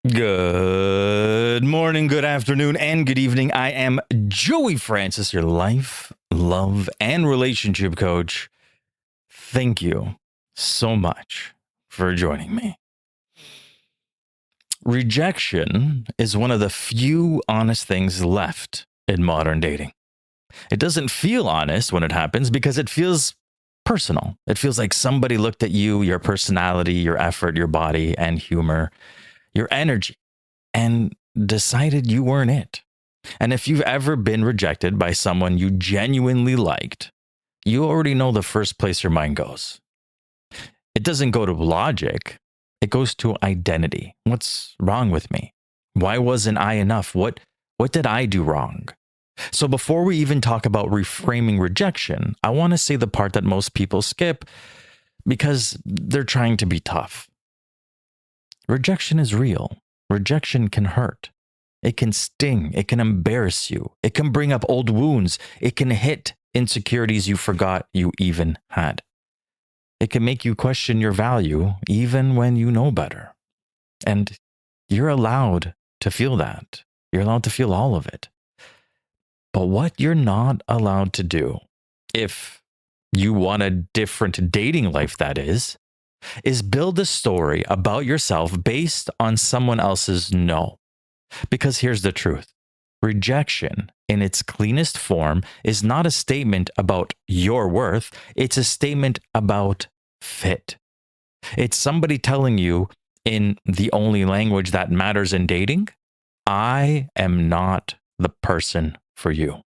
Good morning, good afternoon, and good evening. I am Joey Francis, your life, love, and relationship coach. Thank you so much for joining me. Rejection is one of the few honest things left in modern dating. It doesn't feel honest when it happens because it feels personal. It feels like somebody looked at you, your personality, your effort, your body, and humor, your energy, and decided you weren't it. And if you've ever been rejected by someone you genuinely liked, you already know the first place your mind goes. It doesn't go to logic, it goes to identity. What's wrong with me? Why wasn't I enough? What did I do wrong? So before we even talk about reframing rejection, I want to say the part that most people skip because they're trying to be tough. Rejection is real. Rejection can hurt. It can sting. It can embarrass you. It can bring up old wounds. It can hit insecurities you forgot you even had. It can make you question your value even when you know better. And you're allowed to feel that. You're allowed to feel all of it. But what you're not allowed to do, if you want a different dating life, that is build a story about yourself based on someone else's no. Because here's the truth: rejection, in its cleanest form, is not a statement about your worth, it's a statement about fit. It's somebody telling you, in the only language that matters in dating, I am not the person for you.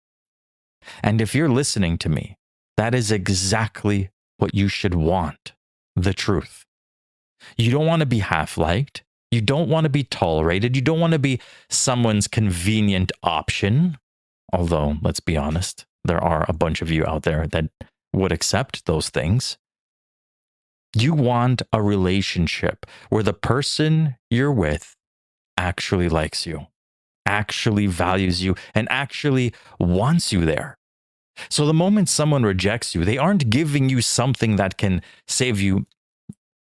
And if you're listening to me, that is exactly what you should want: the truth. You don't want to be half liked. You don't want to be tolerated. You don't want to be someone's convenient option. Although, let's be honest, there are a bunch of you out there that would accept those things. You want a relationship where the person you're with actually likes you, actually values you, and actually wants you there. So the moment someone rejects you, they aren't giving you something that can save you.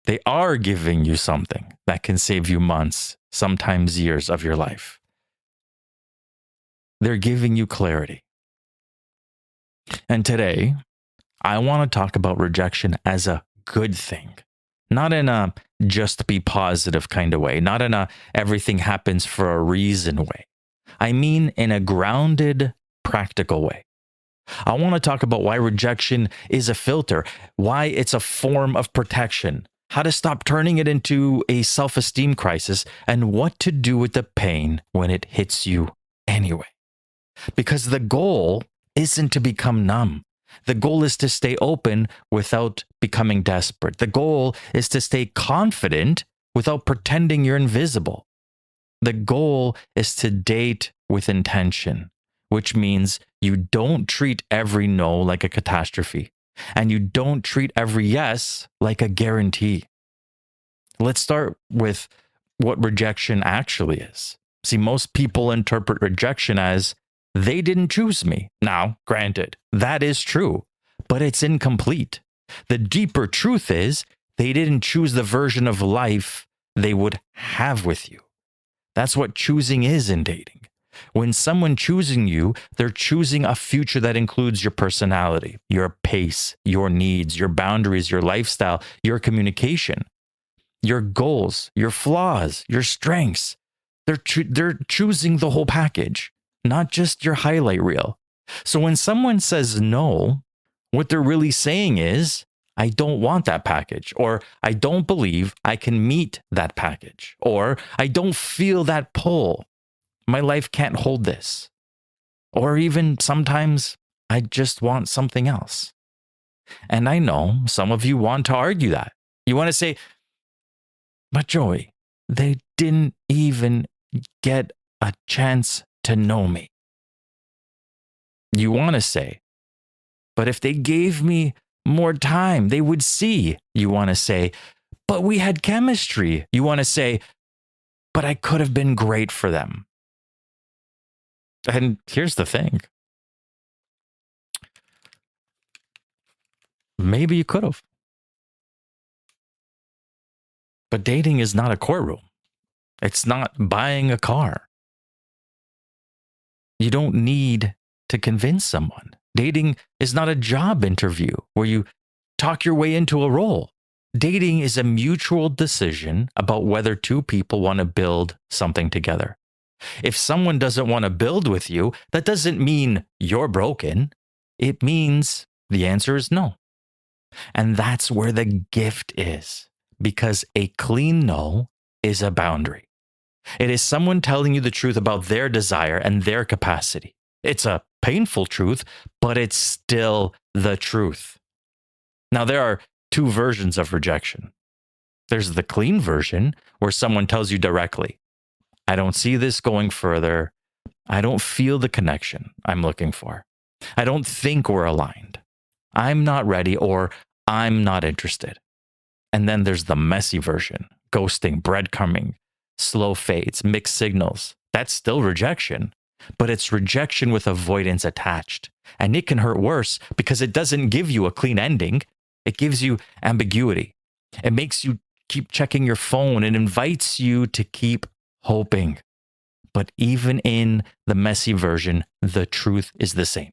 They are giving you something that can save you months, sometimes years of your life. They're giving you clarity. And today, I want to talk about rejection as a good thing, not in a just be positive kind of way, not in a everything happens for a reason way. I mean, in a grounded, practical way. I want to talk about why rejection is a filter, why it's a form of protection, how to stop turning it into a self esteem crisis, and what to do with the pain when it hits you anyway. Because the goal isn't to become numb. The goal is to stay open without becoming desperate. The goal is to stay confident without pretending you're invisible. The goal is to date with intention, which means you don't treat every no like a catastrophe, and you don't treat every yes like a guarantee. Let's start with what rejection actually is. See, most people interpret rejection as they didn't choose me. Now, granted, that is true, but it's incomplete. The deeper truth is they didn't choose the version of life they would have with you. That's what choosing is in dating. When someone choosing you, they're choosing a future that includes your personality, your pace, your needs, your boundaries, your lifestyle, your communication, your goals, your flaws, your strengths. They're choosing the whole package, not just your highlight reel. So when someone says no, what they're really saying is, I don't want that package, or I don't believe I can meet that package, or I don't feel that pull. My life can't hold this. Or even sometimes I just want something else. And I know some of you want to argue that. You want to say, but Joey, they didn't even get a chance to know me. You want to say, but if they gave me more time, they would see. You want to say, but we had chemistry. You want to say, but I could have been great for them. And here's the thing. Maybe you could have. But dating is not a courtroom. It's not buying a car. You don't need to convince someone. Dating is not a job interview where you talk your way into a role. Dating is a mutual decision about whether two people want to build something together. If someone doesn't want to build with you, that doesn't mean you're broken. It means the answer is no. And that's where the gift is, because a clean no is a boundary. It is someone telling you the truth about their desire and their capacity. It's a painful truth, but it's still the truth. Now, there are two versions of rejection. There's the clean version where someone tells you directly, I don't see this going further. I don't feel the connection I'm looking for. I don't think we're aligned. I'm not ready, or I'm not interested. And then there's the messy version, ghosting, breadcrumbing, slow fades, mixed signals. That's still rejection, but it's rejection with avoidance attached. And it can hurt worse because it doesn't give you a clean ending. It gives you ambiguity. It makes you keep checking your phone. It invites you to keep hoping. But even in the messy version, the truth is the same.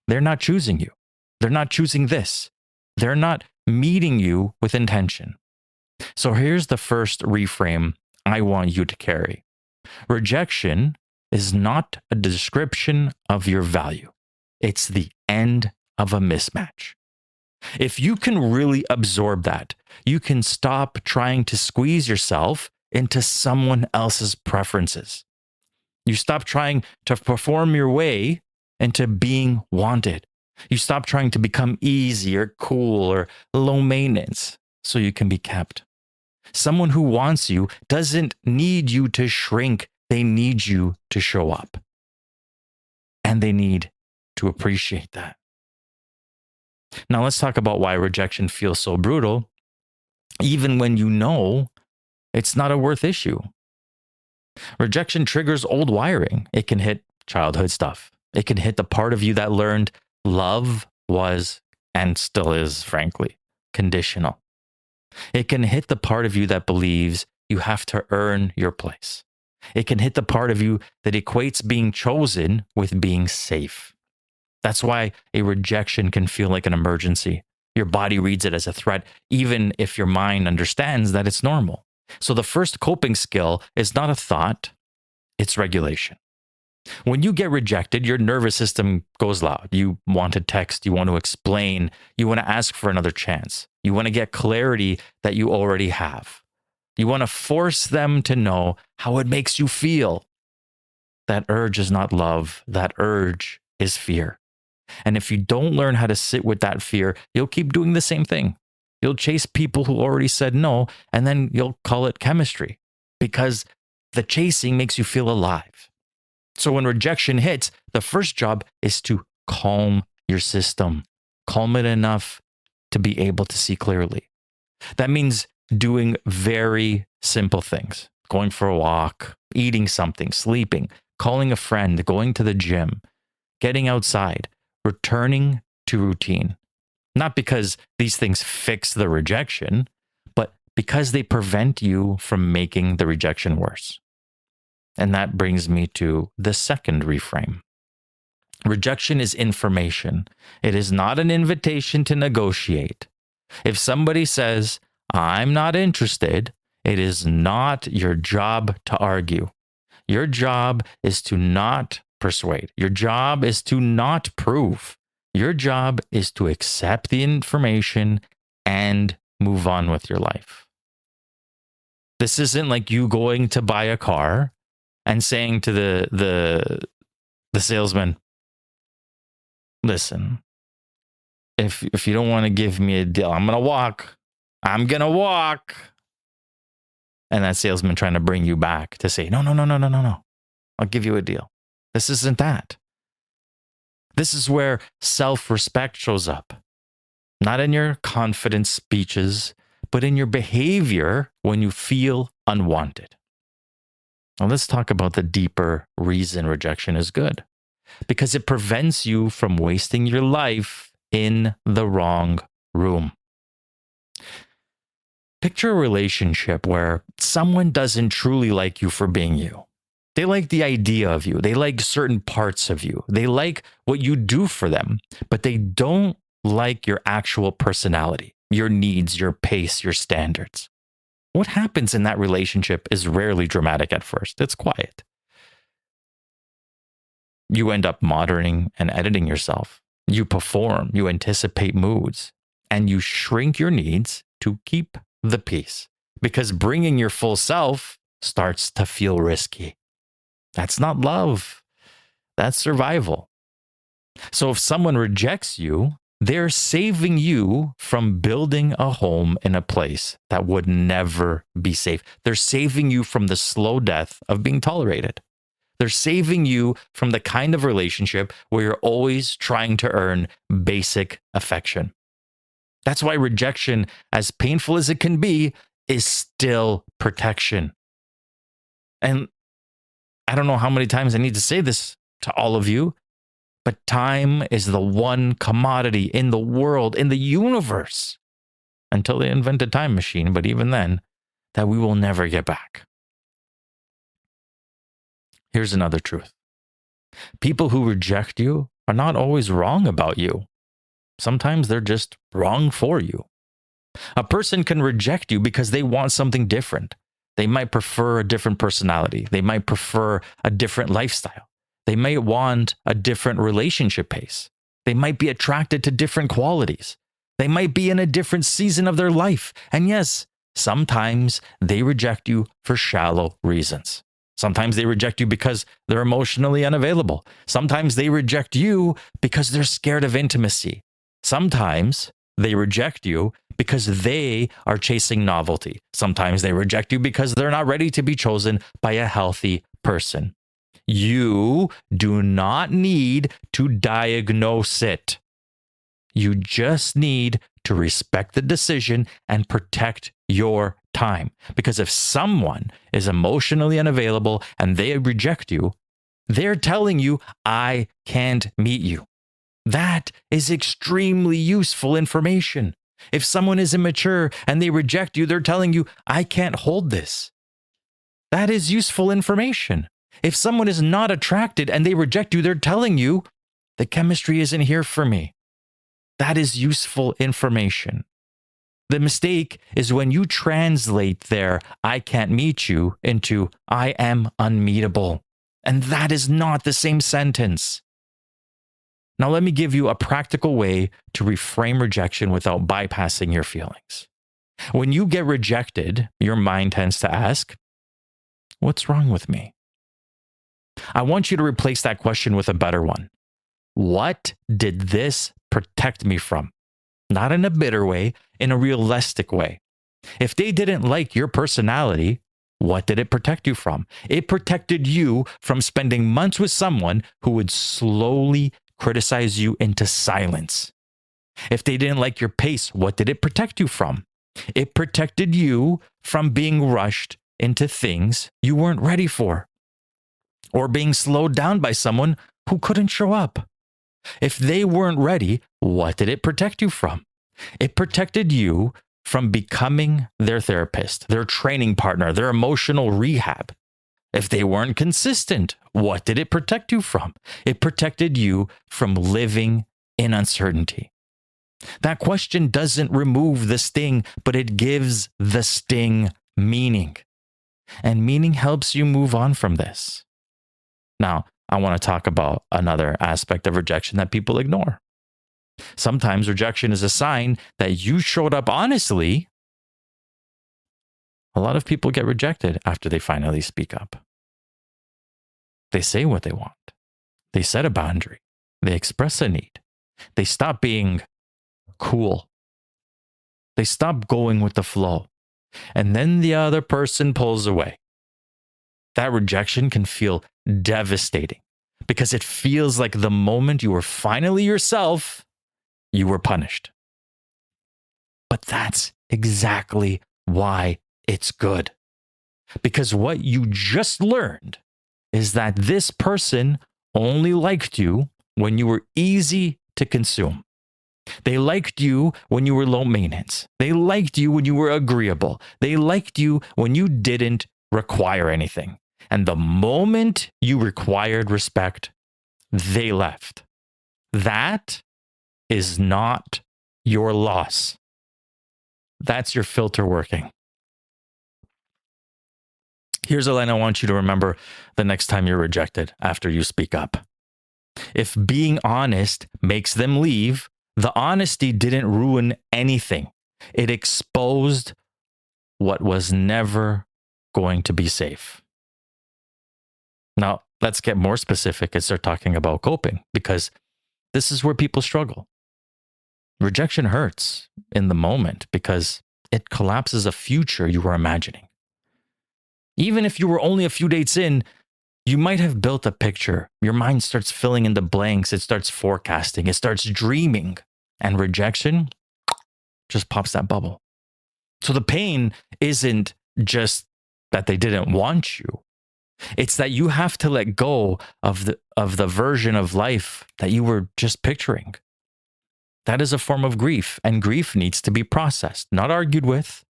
They're not choosing you. They're not choosing this. They're not meeting you with intention. So here's the first reframe I want you to carry. Rejection is not a description of your value. It's the end of a mismatch. If you can really absorb that, you can stop trying to squeeze yourself into someone else's preferences. You stop trying to perform your way into being wanted. You stop trying to become easy or cool or low maintenance so you can be kept. Someone who wants you doesn't need you to shrink. They need you to show up. And they need to appreciate that. Now let's talk about why rejection feels so brutal, even when you know it's not a worth issue. Rejection triggers old wiring. It can hit childhood stuff. It can hit the part of you that learned love was, and still is, frankly, conditional. It can hit the part of you that believes you have to earn your place. It can hit the part of you that equates being chosen with being safe. That's why a rejection can feel like an emergency. Your body reads it as a threat, even if your mind understands that it's normal. So the first coping skill is not a thought, it's regulation. When you get rejected, your nervous system goes loud. You want to text, you want to explain, you want to ask for another chance. You want to get clarity that you already have. You want to force them to know how it makes you feel. That urge is not love, that urge is fear. And if you don't learn how to sit with that fear, you'll keep doing the same thing. You'll chase people who already said no, and then you'll call it chemistry because the chasing makes you feel alive. So when rejection hits, the first job is to calm your system, calm it enough to be able to see clearly. That means doing very simple things, going for a walk, eating something, sleeping, calling a friend, going to the gym, getting outside, returning to routine. Not because these things fix the rejection, but because they prevent you from making the rejection worse. And that brings me to the second reframe. Rejection is information. It is not an invitation to negotiate. If somebody says, I'm not interested, it is not your job to argue. Your job is to not persuade. Your job is to not prove. Your job is to accept the information and move on with your life. This isn't like you going to buy a car and saying to the salesman, listen, if you don't want to give me a deal, I'm going to walk. I'm going to walk. And that salesman trying to bring you back to say, no. I'll give you a deal. This isn't that. This is where self-respect shows up. Not in your confident speeches, but in your behavior when you feel unwanted. Now let's talk about the deeper reason rejection is good. Because it prevents you from wasting your life in the wrong room. Picture a relationship where someone doesn't truly like you for being you. They like the idea of you. They like certain parts of you. They like what you do for them, but they don't like your actual personality, your needs, your pace, your standards. What happens in that relationship is rarely dramatic at first. It's quiet. You end up moderating and editing yourself. You perform, you anticipate moods, and you shrink your needs to keep the peace because bringing your full self starts to feel risky. That's not love, that's survival. So if someone rejects you, they're saving you from building a home in a place that would never be safe. They're saving you from the slow death of being tolerated. They're saving you from the kind of relationship where you're always trying to earn basic affection. That's why rejection, as painful as it can be, is still protection. And I don't know how many times I need to say this to all of you, but time is the one commodity in the world, in the universe, until they invent a time machine, but even then, that we will never get back. Here's another truth. People who reject you are not always wrong about you. Sometimes they're just wrong for you. A person can reject you because they want something different. They might prefer a different personality. They might prefer a different lifestyle. They might want a different relationship pace. They might be attracted to different qualities. They might be in a different season of their life. And yes, sometimes they reject you for shallow reasons. Sometimes they reject you because they're emotionally unavailable. Sometimes they reject you because they're scared of intimacy. Sometimes they reject you because they are chasing novelty. Sometimes they reject you because they're not ready to be chosen by a healthy person. You do not need to diagnose it. You just need to respect the decision and protect your time. Because if someone is emotionally unavailable and they reject you, they're telling you, I can't meet you. That is extremely useful information. If someone is immature and they reject you, they're telling you, I can't hold this. That is useful information. If someone is not attracted and they reject you, they're telling you, the chemistry isn't here for me. That is useful information. The mistake is when you translate their I can't meet you into I am unmeetable. And that is not the same sentence. Now, let me give you a practical way to reframe rejection without bypassing your feelings. When you get rejected, your mind tends to ask, what's wrong with me? I want you to replace that question with a better one. What did this protect me from? Not in a bitter way, in a realistic way. If they didn't like your personality, what did it protect you from? It protected you from spending months with someone who would slowly criticize you into silence. If they didn't like your pace, what did it protect you from? It protected you from being rushed into things you weren't ready for, or being slowed down by someone who couldn't show up. If they weren't ready, what did it protect you from? It protected you from becoming their therapist, their training partner, their emotional rehab. If they weren't consistent, what did it protect you from? It protected you from living in uncertainty. That question doesn't remove the sting, but it gives the sting meaning. And meaning helps you move on from this. Now, I want to talk about another aspect of rejection that people ignore. Sometimes rejection is a sign that you showed up honestly. A lot of people get rejected after they finally speak up. They say what they want. They set a boundary. They express a need. They stop being cool. They stop going with the flow. And then the other person pulls away. That rejection can feel devastating because it feels like the moment you were finally yourself, you were punished. But that's exactly why it's good. Because what you just learned is that this person only liked you when you were easy to consume. They liked you when you were low maintenance. They liked you when you were agreeable. They liked you when you didn't require anything. And the moment you required respect, they left. That is not your loss. That's your filter working. Here's a line I want you to remember the next time you're rejected after you speak up. If being honest makes them leave, the honesty didn't ruin anything. It exposed what was never going to be safe. Now, let's get more specific and start talking about coping, because this is where people struggle. Rejection hurts in the moment because it collapses a future you were imagining. Even if you were only a few dates in, you might have built a picture. Your mind starts filling in the blanks. It starts forecasting. It starts dreaming. And rejection just pops that bubble. So the pain isn't just that they didn't want you. It's that you have to let go of the version of life that you were just picturing. That is a form of grief, and grief needs to be processed, not argued with.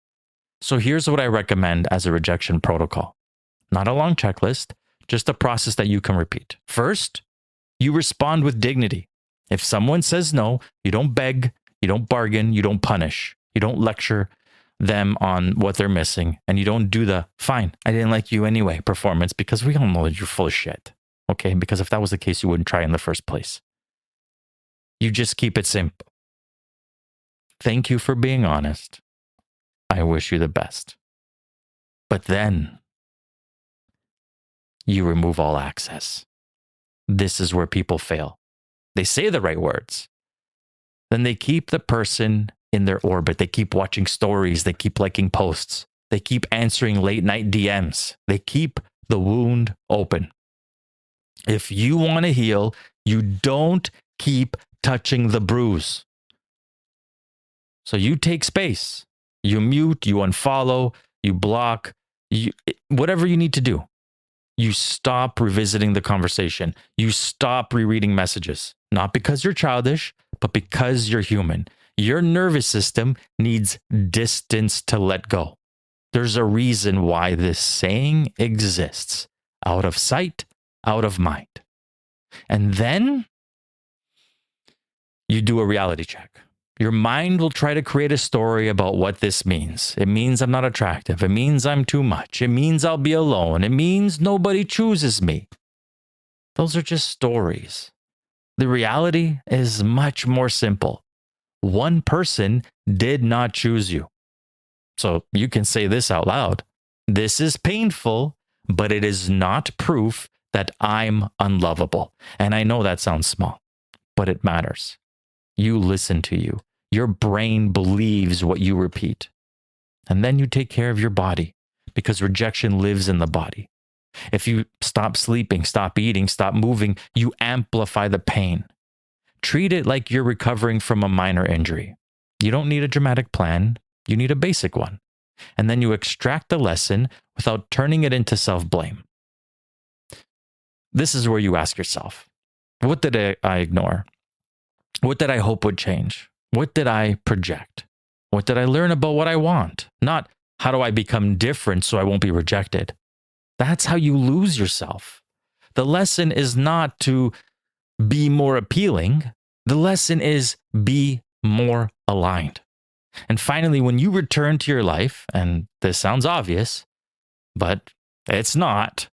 So here's what I recommend as a rejection protocol. Not a long checklist, just a process that you can repeat. First, you respond with dignity. If someone says no, you don't beg, you don't bargain, you don't punish, you don't lecture them on what they're missing, and you don't do the fine, I didn't like you anyway performance, because we all know that you're full of shit. Okay, because if that was the case, you wouldn't try in the first place. You just keep it simple. Thank you for being honest. I wish you the best. But then you remove all access. This is where people fail. They say the right words. Then they keep the person in their orbit. They keep watching stories. They keep liking posts. They keep answering late night DMs. They keep the wound open. If you want to heal, you don't keep touching the bruise. So you take space. You mute, you unfollow, you block, whatever you need to do. You stop revisiting the conversation. You stop rereading messages. Not because you're childish, but because you're human. Your nervous system needs distance to let go. There's a reason why this saying exists. Out of sight, out of mind. And then you do a reality check. Your mind will try to create a story about what this means. It means I'm not attractive. It means I'm too much. It means I'll be alone. It means nobody chooses me. Those are just stories. The reality is much more simple. One person did not choose you. So you can say this out loud. This is painful, but it is not proof that I'm unlovable. And I know that sounds small, but it matters. You listen to you. Your brain believes what you repeat. And then you take care of your body, because rejection lives in the body. If you stop sleeping, stop eating, stop moving, you amplify the pain. Treat it like you're recovering from a minor injury. You don't need a dramatic plan. You need a basic one. And then you extract the lesson without turning it into self-blame. This is where you ask yourself, what did I ignore? What did I hope would change? What did I project? What did I learn about what I want? Not how do I become different so I won't be rejected? That's how you lose yourself. The lesson is not to be more appealing. The lesson is be more aligned. And finally, when you return to your life, and this sounds obvious, but it's not,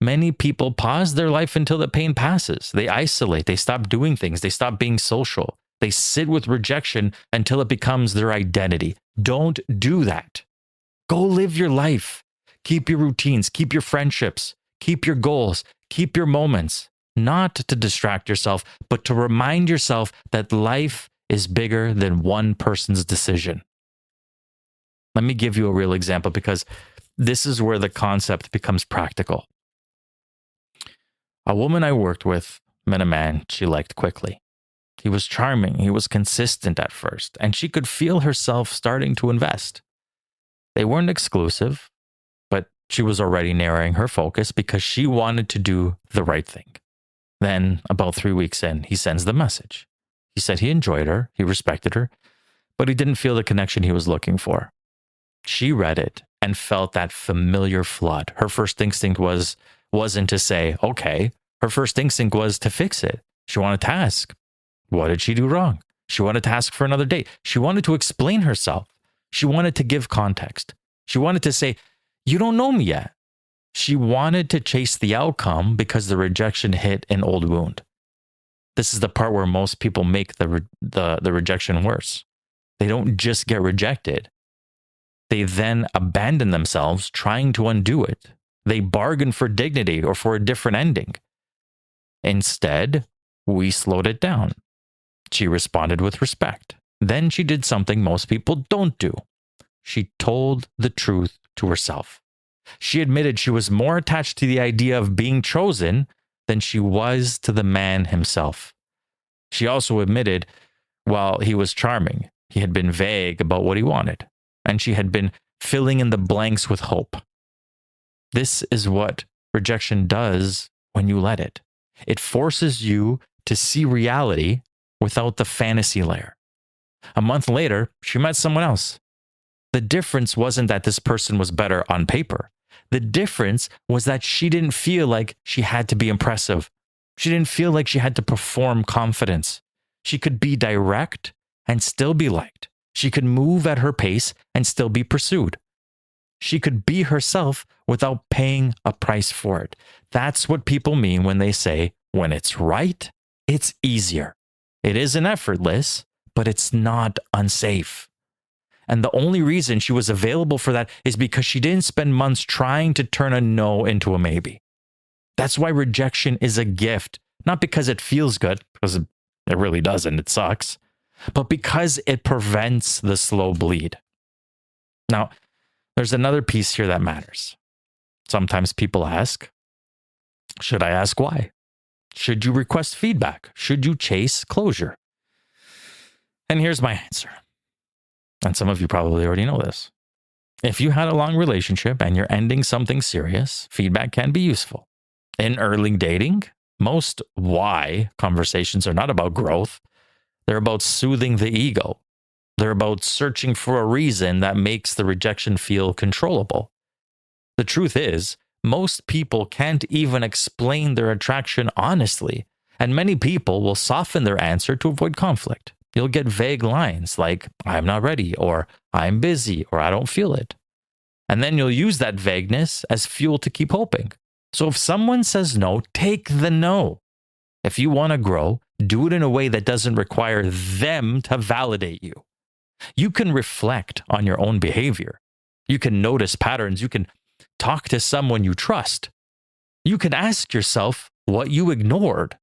many people pause their life until the pain passes. They isolate. They stop doing things. They stop being social. They sit with rejection until it becomes their identity. Don't do that. Go live your life. Keep your routines. Keep your friendships. Keep your goals. Keep your moments. Not to distract yourself, but to remind yourself that life is bigger than one person's decision. Let me give you a real example, because this is where the concept becomes practical. A woman I worked with met a man she liked quickly. He was charming, he was consistent at first, and she could feel herself starting to invest. They weren't exclusive, but she was already narrowing her focus because she wanted to do the right thing. Then, about 3 weeks in, he sends the message. He said he enjoyed her, he respected her, but he didn't feel the connection he was looking for. She read it and felt that familiar flood. Her first instinct wasn't to say, okay. Her first instinct was to fix it. She wanted to ask, what did she do wrong? She wanted to ask for another date. She wanted to explain herself. She wanted to give context. She wanted to say, you don't know me yet. She wanted to chase the outcome because the rejection hit an old wound. This is the part where most people make the rejection worse. They don't just get rejected. They then abandon themselves trying to undo it. They bargain for dignity or for a different ending. Instead, we slowed it down. She responded with respect. Then she did something most people don't do. She told the truth to herself. She admitted she was more attached to the idea of being chosen than she was to the man himself. She also admitted, while he was charming, he had been vague about what he wanted, and she had been filling in the blanks with hope. This is what rejection does when you let it. It forces you to see reality without the fantasy layer. A month later, she met someone else. The difference wasn't that this person was better on paper. The difference was that she didn't feel like she had to be impressive. She didn't feel like she had to perform confidence. She could be direct and still be liked. She could move at her pace and still be pursued. She could be herself without paying a price for it. That's what people mean when they say, when it's right, it's easier. It isn't effortless, but it's not unsafe. And the only reason she was available for that is because she didn't spend months trying to turn a no into a maybe. That's why rejection is a gift, not because it feels good, because it really doesn't, it sucks, but because it prevents the slow bleed. Now, there's another piece here that matters. Sometimes people ask, should I ask why? Should you request feedback? Should you chase closure? And here's my answer. And some of you probably already know this. If you had a long relationship and you're ending something serious, feedback can be useful. In early dating, most why conversations are not about growth. They're about soothing the ego. They're about searching for a reason that makes the rejection feel controllable. The truth is, most people can't even explain their attraction honestly, and many people will soften their answer to avoid conflict. You'll get vague lines like, I'm not ready, or I'm busy, or I don't feel it. And then you'll use that vagueness as fuel to keep hoping. So if someone says no, take the no. If you want to grow, do it in a way that doesn't require them to validate you. You can reflect on your own behavior. You can notice patterns. You can talk to someone you trust. You can ask yourself what you ignored.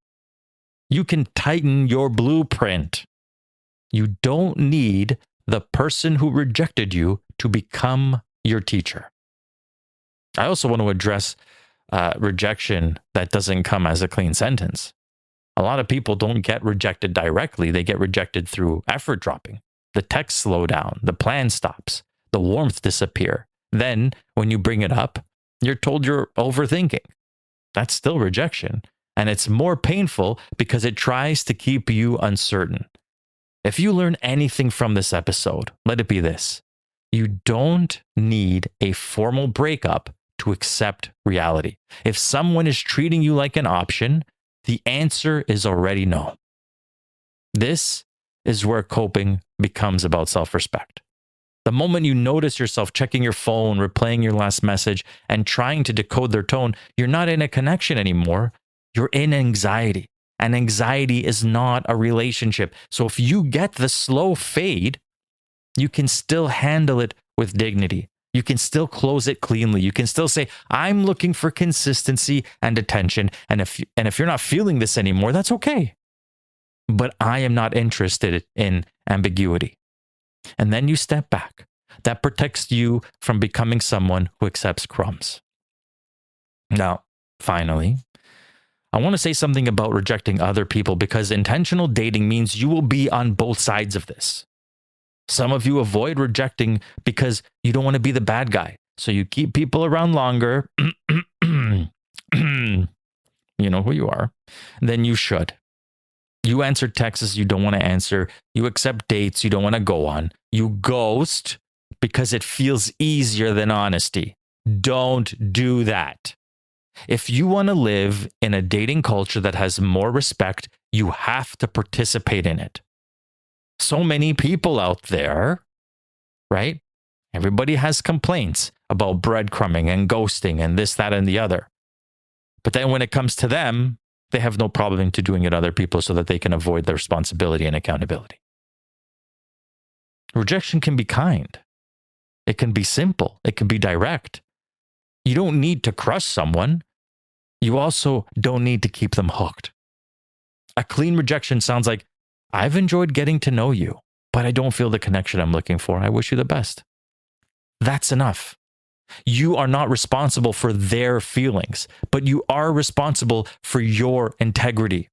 You can tighten your blueprint. You don't need the person who rejected you to become your teacher. I also want to address rejection that doesn't come as a clean sentence. A lot of people don't get rejected directly. They get rejected through effort dropping. The text slow down, the plan stops, the warmth disappear. Then when you bring it up, you're told you're overthinking. That's still rejection. And it's more painful because it tries to keep you uncertain. If you learn anything from this episode, let it be this. You don't need a formal breakup to accept reality. If someone is treating you like an option, the answer is already no. This is where coping becomes about self-respect. The moment you notice yourself checking your phone, replaying your last message, and trying to decode their tone, you're not in a connection anymore. You're in anxiety. And anxiety is not a relationship. So if you get the slow fade, you can still handle it with dignity. You can still close it cleanly. You can still say, I'm looking for consistency and attention. And if you're not feeling this anymore, that's okay. But I am not interested in ambiguity. And then you step back. That protects you from becoming someone who accepts crumbs. Now, finally, I want to say something about rejecting other people because intentional dating means you will be on both sides of this. Some of you avoid rejecting because you don't want to be the bad guy. So you keep people around longer, you know who you are, than you should. You answer texts you don't want to answer. You accept dates you don't want to go on. You ghost because it feels easier than honesty. Don't do that. If you want to live in a dating culture that has more respect, you have to participate in it. So many people out there, right? Everybody has complaints about breadcrumbing and ghosting and this, that, and the other. But then when it comes to them, they have no problem into doing it to other people so that they can avoid the responsibility and accountability. Rejection can be kind. It can be simple. It can be direct. You don't need to crush someone. You also don't need to keep them hooked. A clean rejection sounds like, I've enjoyed getting to know you, but I don't feel the connection I'm looking for. I wish you the best. That's enough. You are not responsible for their feelings, but you are responsible for your integrity.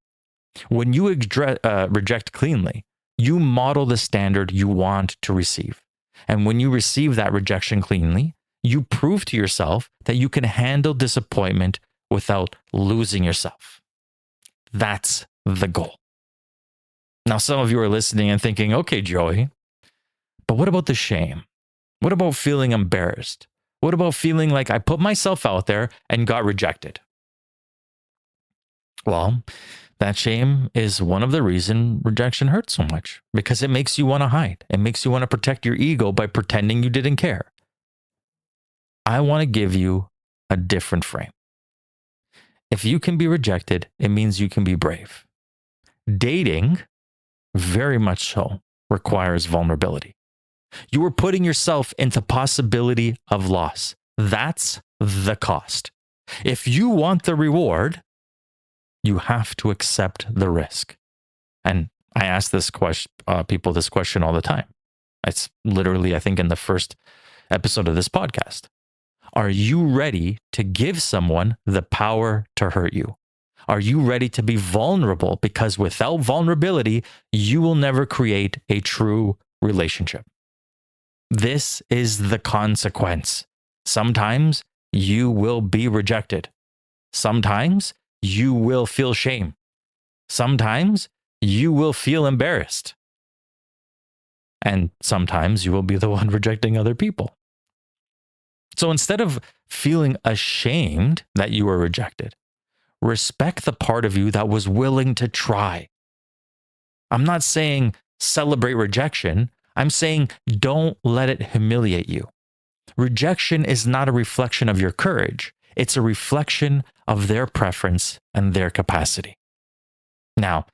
When you reject cleanly, you model the standard you want to receive. And when you receive that rejection cleanly, you prove to yourself that you can handle disappointment without losing yourself. That's the goal. Now, some of you are listening and thinking, okay, Joey, but what about the shame? What about feeling embarrassed? What about feeling like I put myself out there and got rejected? Well, that shame is one of the reasons rejection hurts so much, because it makes you want to hide. It makes you want to protect your ego by pretending you didn't care. I want to give you a different frame. If you can be rejected, it means you can be brave. Dating, very much so, requires vulnerability. You are putting yourself into possibility of loss. That's the cost. If you want the reward, you have to accept the risk. And I ask people this question all the time. It's literally, I think, in the first episode of this podcast. Are you ready to give someone the power to hurt you? Are you ready to be vulnerable? Because without vulnerability, you will never create a true relationship. This is the consequence. Sometimes you will be rejected. Sometimes you will feel shame. Sometimes you will feel embarrassed. And sometimes you will be the one rejecting other people. So instead of feeling ashamed that you were rejected, respect the part of you that was willing to try. I'm not saying celebrate rejection. I'm saying don't let it humiliate you. Rejection is not a reflection of your courage. It's a reflection of their preference and their capacity. Now,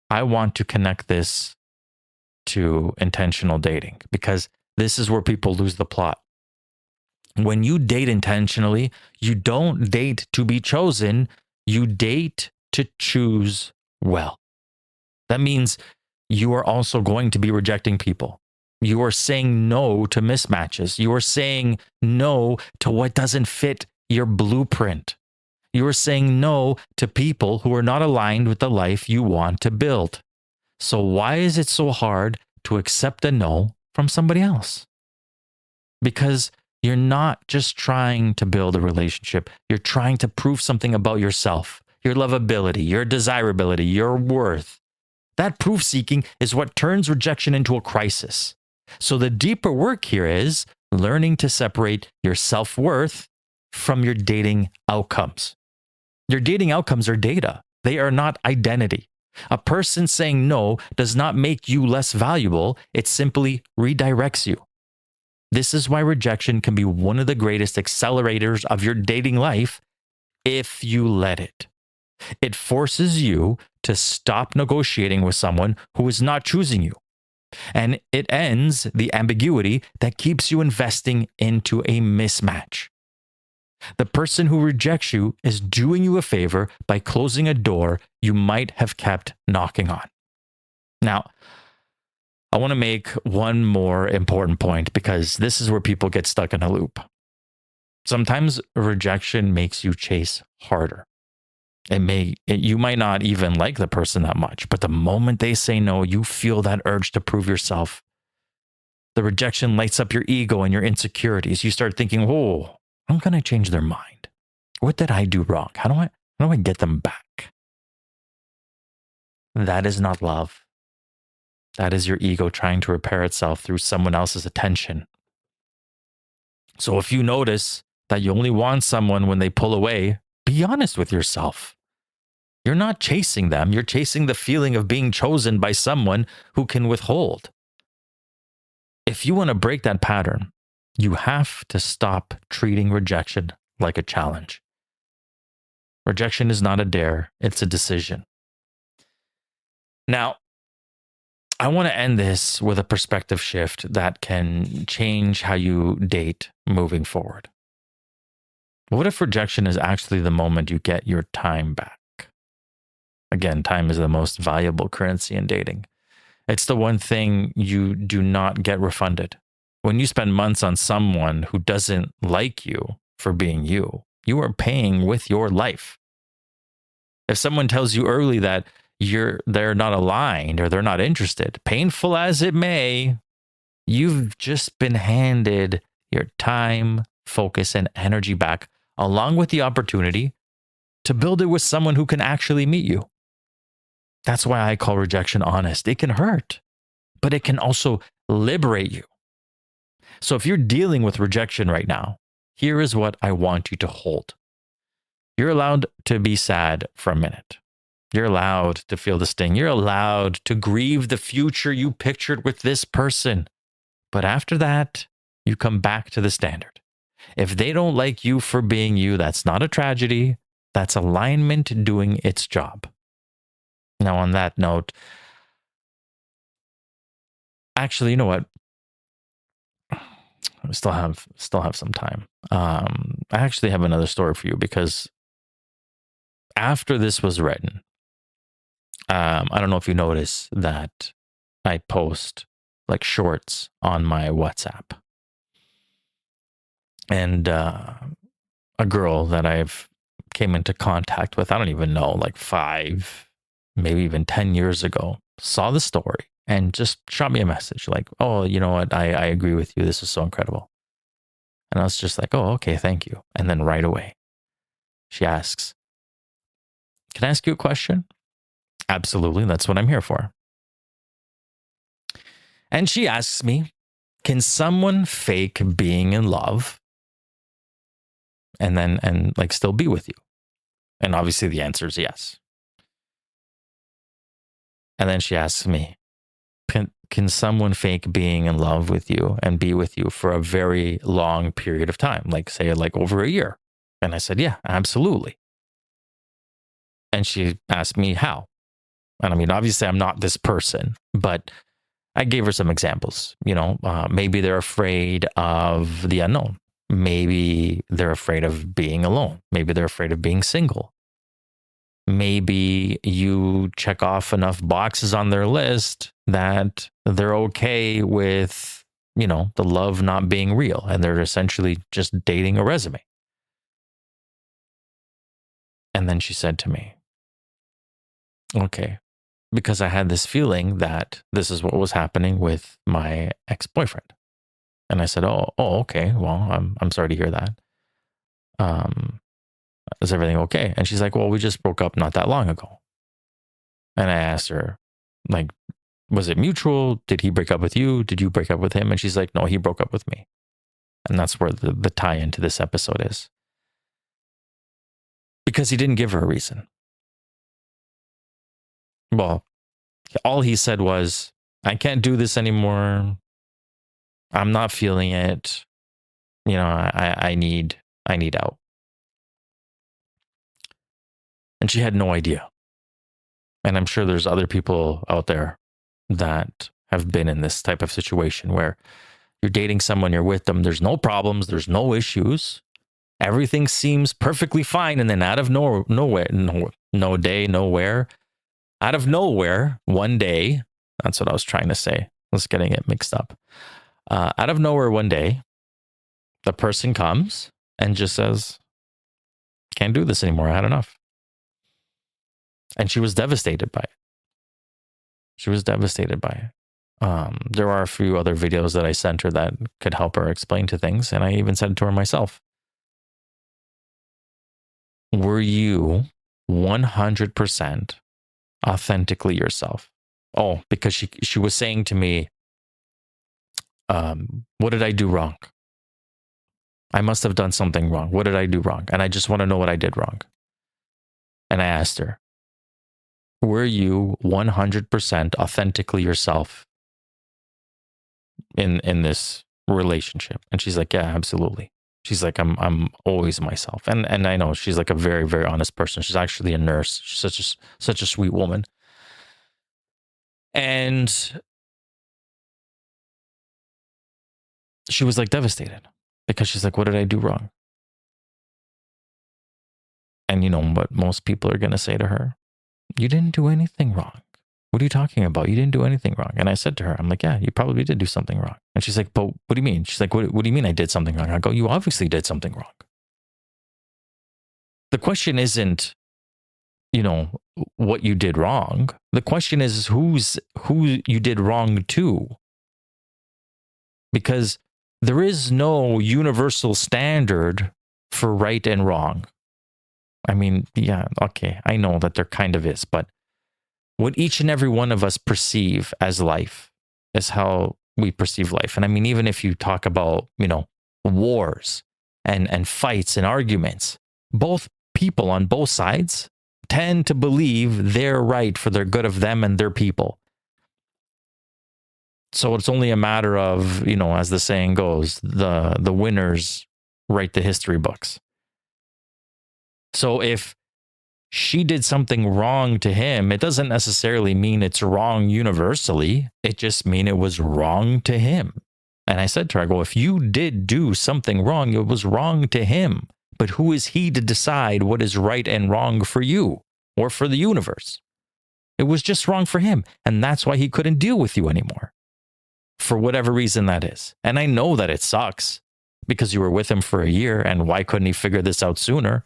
I want to connect this to intentional dating because this is where people lose the plot. When you date intentionally, you don't date to be chosen, you date to choose well. That means you are also going to be rejecting people. You are saying no to mismatches. You are saying no to what doesn't fit your blueprint. You are saying no to people who are not aligned with the life you want to build. So why is it so hard to accept a no from somebody else? Because you're not just trying to build a relationship. You're trying to prove something about yourself, your lovability, your desirability, your worth. That proof seeking is what turns rejection into a crisis. So the deeper work here is learning to separate your self-worth from your dating outcomes. Your dating outcomes are data. They are not identity. A person saying no does not make you less valuable. It simply redirects you. This is why rejection can be one of the greatest accelerators of your dating life if you let it. It forces you to stop negotiating with someone who is not choosing you. And it ends the ambiguity that keeps you investing into a mismatch. The person who rejects you is doing you a favor by closing a door you might have kept knocking on. Now, I want to make one more important point because this is where people get stuck in a loop. Sometimes rejection makes you chase harder. You might not even like the person that much, but the moment they say no, you feel that urge to prove yourself. The rejection lights up your ego and your insecurities. You start thinking, "Oh, I'm going to change their mind. What did I do wrong? How do I get them back?" that is not love. That is your ego trying to repair itself through someone else's attention. So if you notice that you only want someone when they pull away, be honest with yourself. You're not chasing them. You're chasing the feeling of being chosen by someone who can withhold. If you want to break that pattern, you have to stop treating rejection like a challenge. Rejection is not a dare, it's a decision. Now, I want to end this with a perspective shift that can change how you date moving forward. What if rejection is actually the moment you get your time back? Again, time is the most valuable currency in dating. It's the one thing you do not get refunded. When you spend months on someone who doesn't like you for being you, you are paying with your life. If someone tells you early that they're not aligned or they're not interested, painful as it may, you've just been handed your time, focus, and energy back, along with the opportunity to build it with someone who can actually meet you. That's why I call rejection honest. It can hurt, but it can also liberate you. So if you're dealing with rejection right now, here is what I want you to hold. You're allowed to be sad for a minute. You're allowed to feel the sting. You're allowed to grieve the future you pictured with this person. But after that, you come back to the standard. If they don't like you for being you, that's not a tragedy. That's alignment doing its job. Now, on that note, actually, you know what? I still have some time. I actually have another story for you because after this was written, I don't know if you notice that I post like shorts on my WhatsApp, and a girl that I've came into contact with, I don't even know, like 5, maybe even 10 years ago, saw the story and just shot me a message like, oh, you know what? I agree with you. This is so incredible. And I was just like, oh, okay, thank you. And then right away, she asks, can I ask you a question? Absolutely. That's what I'm here for. And she asks me, can someone fake being in love and like still be with you? And obviously the answer is yes. And then she asks me, can someone fake being in love with you and be with you for a very long period of time? Like say like over a year. And I said, yeah, absolutely. And she asked me how. And I mean, obviously I'm not this person, but I gave her some examples. You know, maybe they're afraid of the unknown. Maybe they're afraid of being alone. Maybe they're afraid of being single. Maybe you check off enough boxes on their list that they're okay with, you know, the love not being real and they're essentially just dating a resume. And then she said to me, okay, because I had this feeling that this is what was happening with my ex-boyfriend. And I said, oh, okay. Well, I'm sorry to hear that. Is everything okay? And she's like, well, we just broke up not that long ago. And I asked her, like, was it mutual? Did he break up with you? Did you break up with him? And she's like, no, he broke up with me. And that's where the tie into this episode is. Because he didn't give her a reason. Well, all he said was, I can't do this anymore. I'm not feeling it. You know, I need out. And she had no idea. And I'm sure there's other people out there that have been in this type of situation where you're dating someone, you're with them, there's no problems, there's no issues. Everything seems perfectly fine. And then out of nowhere, no day, nowhere, out of nowhere, one day, that's what I was trying to say. I was getting it mixed up. Out of nowhere, one day, the person comes and just says, can't do this anymore. I had enough. And she was devastated by it. There are a few other videos that I sent her that could help her explain to things. And I even said it to her myself. Were you 100% authentically yourself. Oh, because she was saying to me, what did I do wrong? I must have done something wrong. What did I do wrong? And I just want to know what I did wrong. And I asked her, were you 100% authentically yourself in this relationship? And she's like, yeah, absolutely. She's like, I'm always myself. And I know she's like a very, very honest person. She's actually a nurse. She's such a sweet woman. And she was like devastated because she's like, what did I do wrong? And you know what most people are going to say to her? You didn't do anything wrong. What are you talking about? You didn't do anything wrong. And I said to her, I'm like, yeah, you probably did do something wrong. And she's like, but what do you mean? She's like, what do you mean I did something wrong? I go, you obviously did something wrong. The question isn't, you know, what you did wrong. The question is who you did wrong to. Because there is no universal standard for right and wrong. I mean, yeah, okay, I know that there kind of is, but what each and every one of us perceive as life is how we perceive life. And I mean, even if you talk about, you know, wars and fights and arguments, both people on both sides tend to believe they're right for the good of them and their people. So it's only a matter of, you know, as the saying goes, the winners write the history books. So if she did something wrong to him, it doesn't necessarily mean it's wrong universally. It just means it was wrong to him. And I said to her, I go, if you did do something wrong, it was wrong to him. But who is he to decide what is right and wrong for you or for the universe? It was just wrong for him. And that's why he couldn't deal with you anymore. For whatever reason that is. And I know that it sucks because you were with him for a year, and why couldn't he figure this out sooner?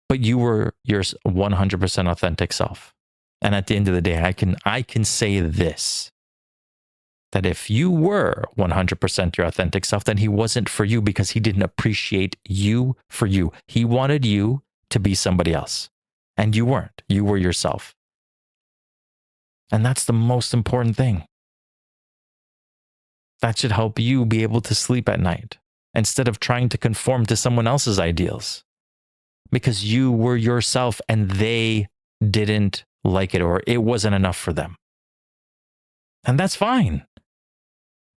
But you were your 100% authentic self. And at the end of the day, I can say this, that if you were 100% your authentic self, then he wasn't for you because he didn't appreciate you for you. He wanted you to be somebody else. And you weren't. You were yourself. And that's the most important thing. That should help you be able to sleep at night instead of trying to conform to someone else's ideals. Because you were yourself and they didn't like it or it wasn't enough for them. And that's fine.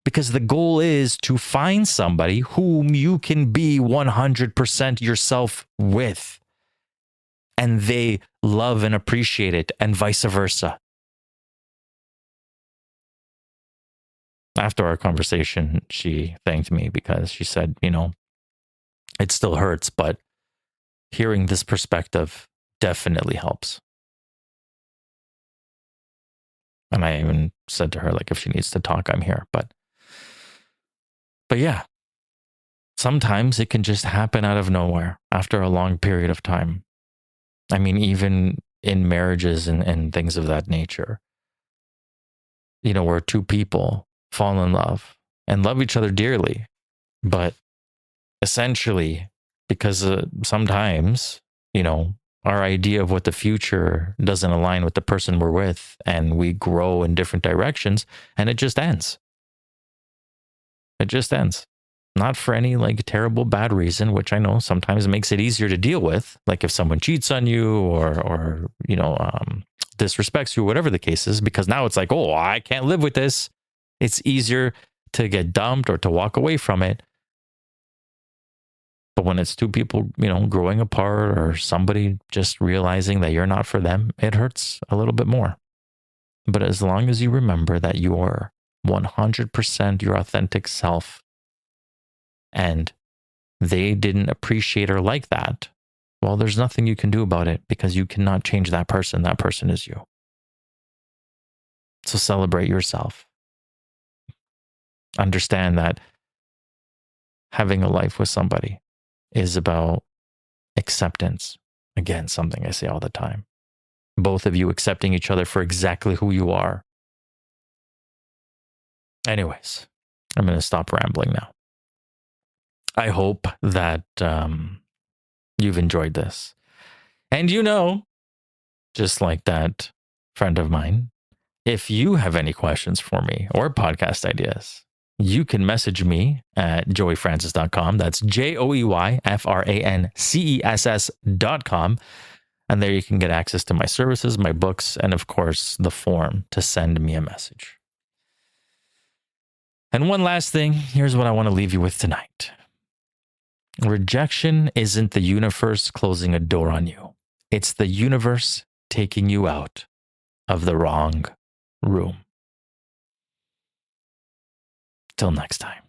Because the goal is to find somebody whom you can be 100% yourself with. And they love and appreciate it, and vice versa. After our conversation, she thanked me because she said, you know, it still hurts, but hearing this perspective definitely helps. And I even said to her, like, if she needs to talk, I'm here. But yeah, sometimes it can just happen out of nowhere after a long period of time. I mean, even in marriages and things of that nature, you know, where two people fall in love and love each other dearly, but essentially, because sometimes, you know, our idea of what the future doesn't align with the person we're with, and we grow in different directions, and it just ends. It just ends. Not for any like terrible bad reason, which I know sometimes makes it easier to deal with, like if someone cheats on you or you know, disrespects you, whatever the case is, because now it's like, oh, I can't live with this. It's easier to get dumped or to walk away from it. But when it's two people, you know, growing apart or somebody just realizing that you're not for them, it hurts a little bit more. But as long as you remember that you are 100% your authentic self and they didn't appreciate or like that, well, there's nothing you can do about it because you cannot change that person. That person is you. So celebrate yourself. Understand that having a life with somebody is about acceptance. Again, something I say all the time. Both of you accepting each other for exactly who you are. Anyways, I'm going to stop rambling now. I hope that you've enjoyed this. And you know, just like that friend of mine, if you have any questions for me or podcast ideas, you can message me at joeyfrances.com. That's joeyfrances.com. And there you can get access to my services, my books, and of course, the form to send me a message. And one last thing, here's what I want to leave you with tonight. Rejection isn't the universe closing a door on you. It's the universe taking you out of the wrong room. Till next time.